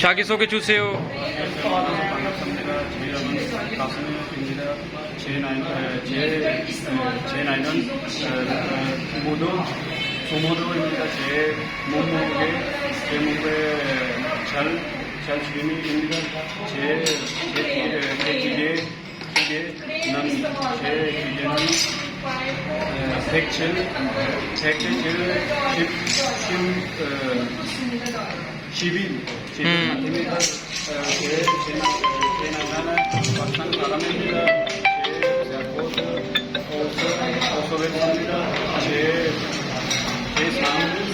자기소개 주세요. 반갑습니다. 제 이름은 가수입니다. 제 나이는 모두 조모도입니다. 제 몸무게 잘 주인입니다. 제 기계는 제 기계는 12 입니다. 제 나이는 박산 사람입니다. 제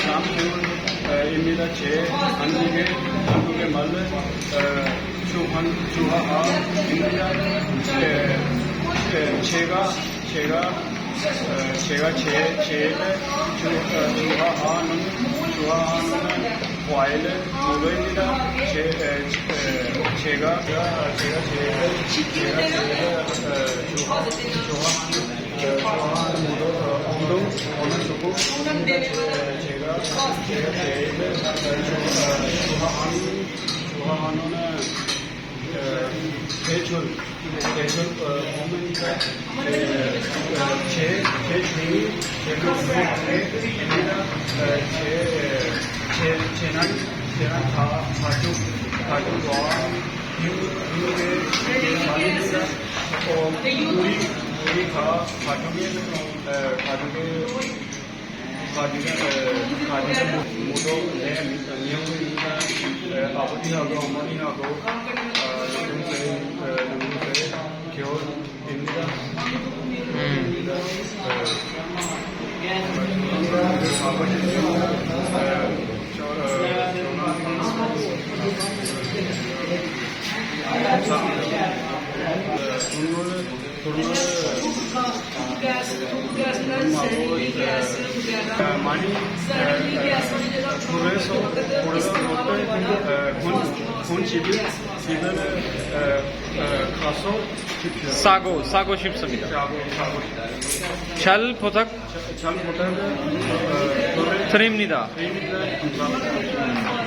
삼개월입니다. 제 한국의 말은 주하입니다. 제가 제일 좋아하는 과일은 무도입니다. 제가 제일 좋아하는 무도 어느 누구입니다. 제가 제일 좋아하는 대출 보면니까 제 주인이 재난 가족과 미국의 말입니다. 우리 가족의 모두 미국입니다. 아버지하고 어머니하고 동생 겨울입니다. 많이 군 집을 가서 싸고 싶습니다. 잘 부탁드립니다. 감사합니다.